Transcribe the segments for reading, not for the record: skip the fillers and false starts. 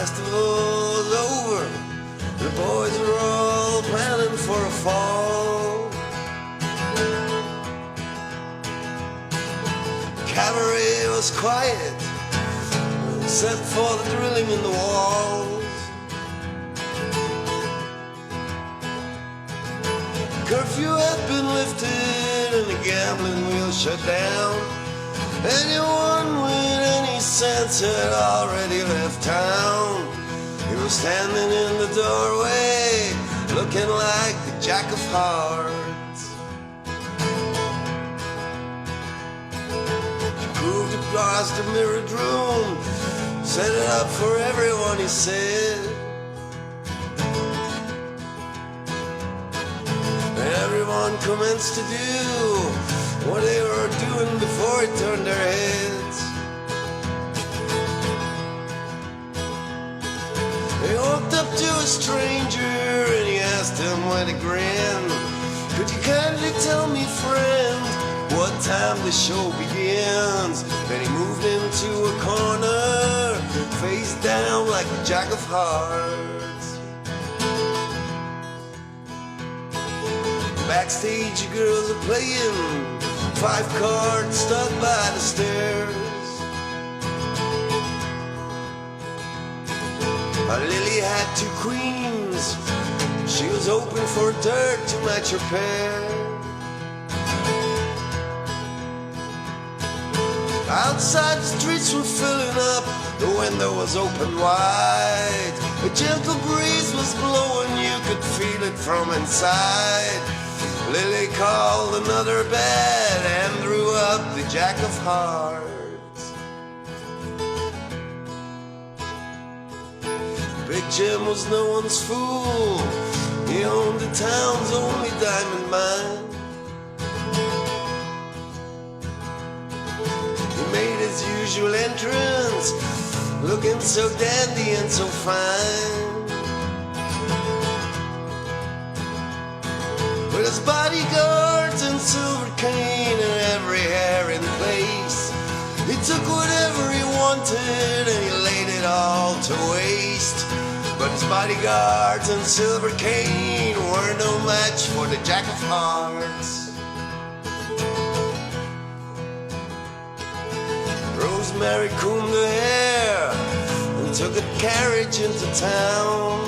festival was over. The boys were all planning for a fall. Cabaret was quiet, except for the drilling in the walls. Curfew had been lifted and the gambling wheel shut down. Anyone with any sense had already left town. He was standing in the doorway, looking like the Jack of Hearts. He moved across the mirrored room, set it up for everyone, he said. And everyone commenced to do what they were doing before he turned their heads. He walked up to a stranger and he asked him with a grin, "Could you kindly tell me, friend, what time the show begins?" Then he moved into a corner, face down like a Jack of Hearts. Backstage, girls are playing 5 cards stuck by the stairs. Lily had 2 queens. She was hoping for dirt to match her pair. Outside, the streets were filling up. The window was open wide. A gentle breeze was blowing. You could feel it from inside. Lily called another bed and drew up the Jack of Hearts. Big Jim was no one's fool. He owned the town's only diamond mine. He made his usual entrance, looking so dandy and so fine. With his bodyguards and silver cane and every hair in place, he took whatever he wanted and he laid it all to waste. But his bodyguards and silver cane were no match for the Jack of Hearts. Rosemary combed her hair and took a carriage into town.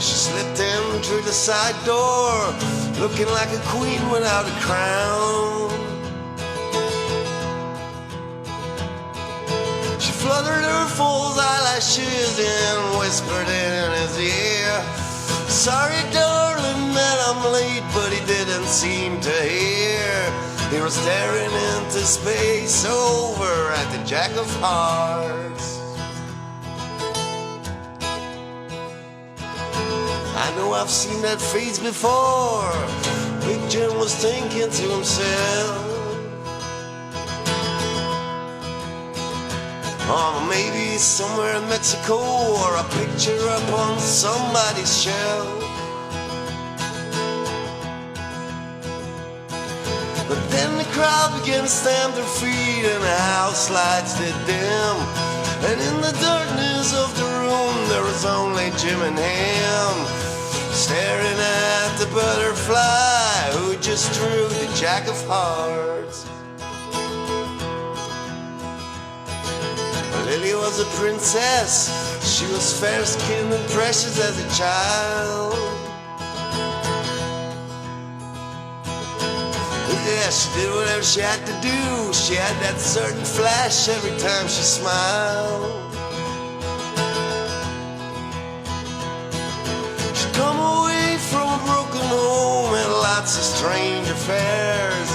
She slipped in through the side door, looking like a queen without a crown. She fluttered her false eyelashes and whispered in his ear, "Sorry, darling, that I'm late," but he didn't seem to hear. He was staring into space over at the Jack of Hearts. I know I've seen that face before, Big Jim was thinking to himself. Or maybe somewhere in Mexico, or a picture up on somebody's shelf. But then the crowd began to stamp their feet and the house lights did dim. And in the darkness of the room there was only Jim and him, staring at the butterfly who just drew the Jack of Hearts. Lily was a princess. She was fair-skinned and precious as a child. Yeah, she did whatever she had to do. She had that certain flash every time she smiled. She'd come away from a broken home and lots of strange affairs,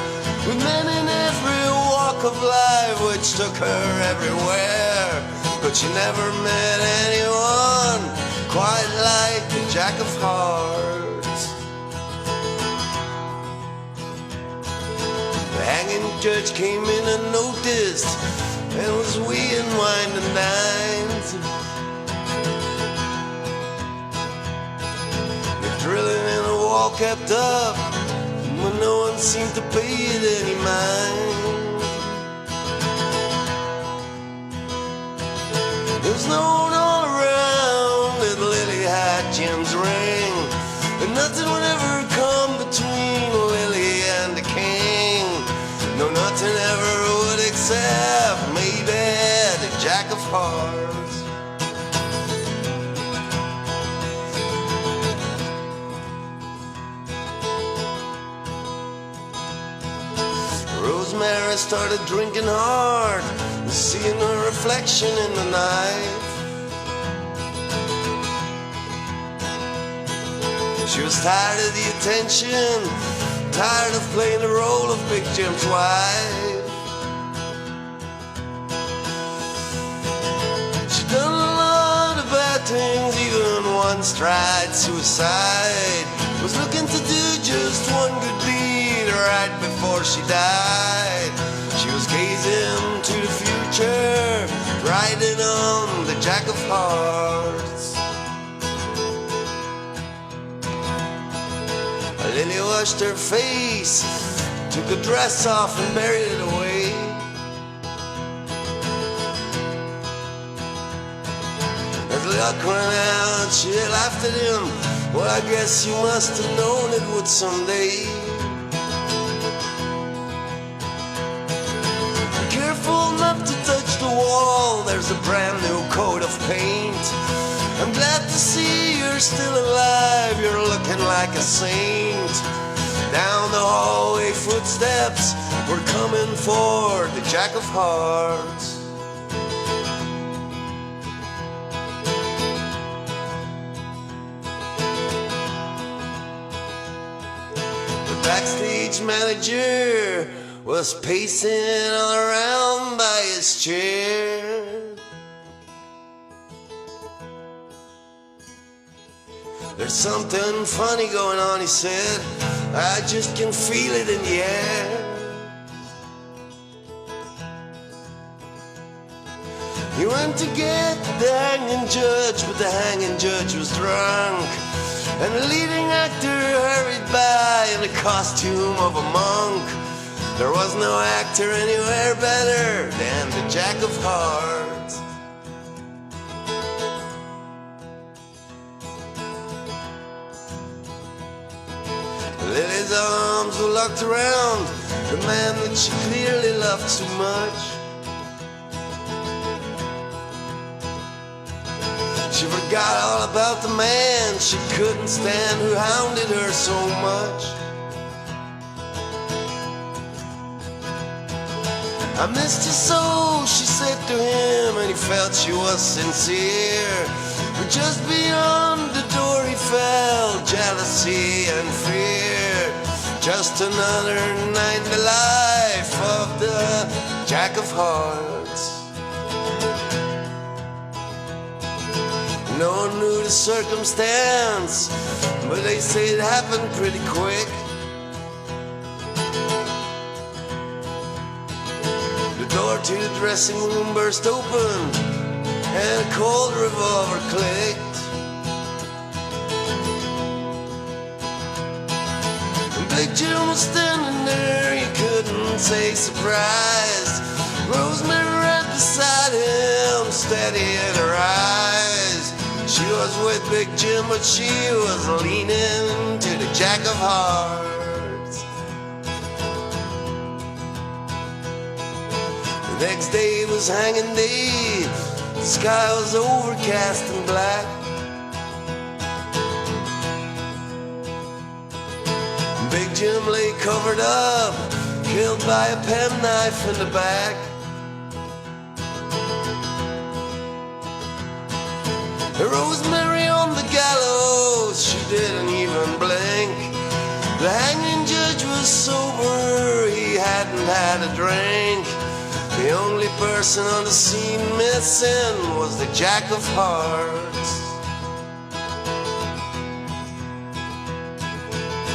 with men in every walk of life which took her everywhere. But she never met anyone quite like the Jack of Hearts. The hanging judge came in and noticed, and was weeing, wined and dined. The drilling in the wall kept up, but no one seemed to pay it any mind. was known all around that Lily had Jim's ring, and nothing would ever come between Lily and the king. No, nothing ever would except maybe the Jack of Hearts. Rosemary started drinking hard and seeing her reflection in the night. She was tired of the attention, tired of playing the role of Big Jim's wife. She'd done a lot of bad things, even once tried suicide. Was looking to do just one good deed right before she died. She was gazing to the future, riding on the Jack of Hearts. Lily washed her face, took the dress off and buried it away. As luck ran out, she laughed at him. Well, I guess you must have known it would someday. Careful not to touch the wall, there's a brand new coat of paint. I'm glad to see you're still alive, you're looking like a saint. Down the hallway footsteps, we're coming for the Jack of Hearts. The backstage manager was pacing all around by his chair. There's something funny going on, he said. I just can feel it in the air. He went to get the hanging judge, but the hanging judge was drunk. And the leading actor hurried by in the costume of a monk. There was no actor anywhere better than the Jack of Hearts. Lily's arms were locked around the man that she clearly loved too much. She forgot all about the man she couldn't stand who hounded her so much. I missed you so, she said to him, and he felt she was sincere. But just beyond the door he felt jealousy and fear. Just another night in the life of the Jack of Hearts. No one knew the circumstance, but they say it happened pretty quick. The door to the dressing room burst open, and a cold revolver clicked. And Big Jim was standing there, you couldn't say surprised. Rosemary right beside him, steady in her eyes. She was with Big Jim, but she was leaning to the Jack of Hearts. The next day was hanging day. The sky was overcast and black. Big Jim lay covered up, killed by a penknife in the back. Rosemary on the gallows, she didn't even blink. The hanging judge was sober, he hadn't had a drink. The only person on the scene missing was the Jack of Hearts.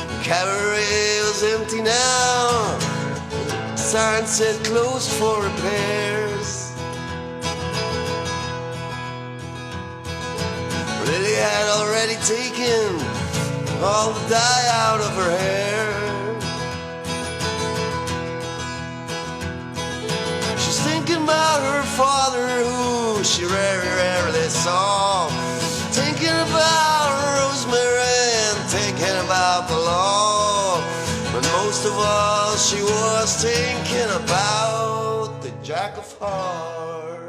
The cabaret was empty now, the sign said closed for repairs. Lily had already taken all the dye out of her hair. She's thinking about her father who she rarely saw. Thinking about Rosemary and thinking about the law. But most of all she was thinking about the Jack of Hearts.